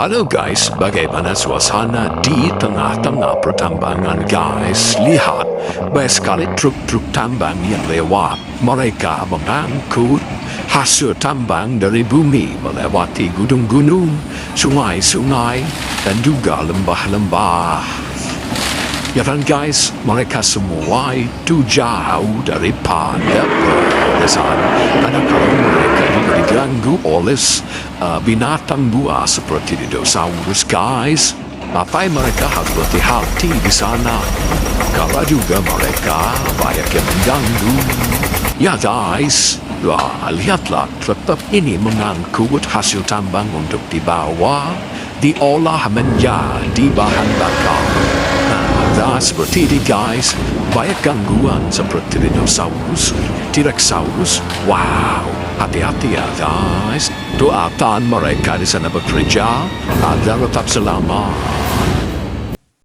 Halo guys, bagaimana suasana di tengah-tengah pertambangan guys? Lihat, banyak sekali truk-truk tambang yang lewat. Mereka mengangkut hasil tambang dari bumi melewati gunung-gunung, sungai-sungai, dan juga lembah-lembah. Ya kan guys, mereka semua itu jauh daripada pedesaan. Karena kalau mereka juga diganggu oleh binatang buas seperti dinosaurus guys, apa mereka harus berhati-hati di sana. Karena juga mereka banyak yang mengganggu. Ya guys, lihatlah truk ini mengangkut hasil tambang untuk dibawa, diolah menjadi bahan bakar. Seperti ini guys, banyak gangguan seperti dinosaurus, T-Rexaurus. Wow, hati-hati ya guys. Doakan mereka di sana bekerja agar tetap selamat.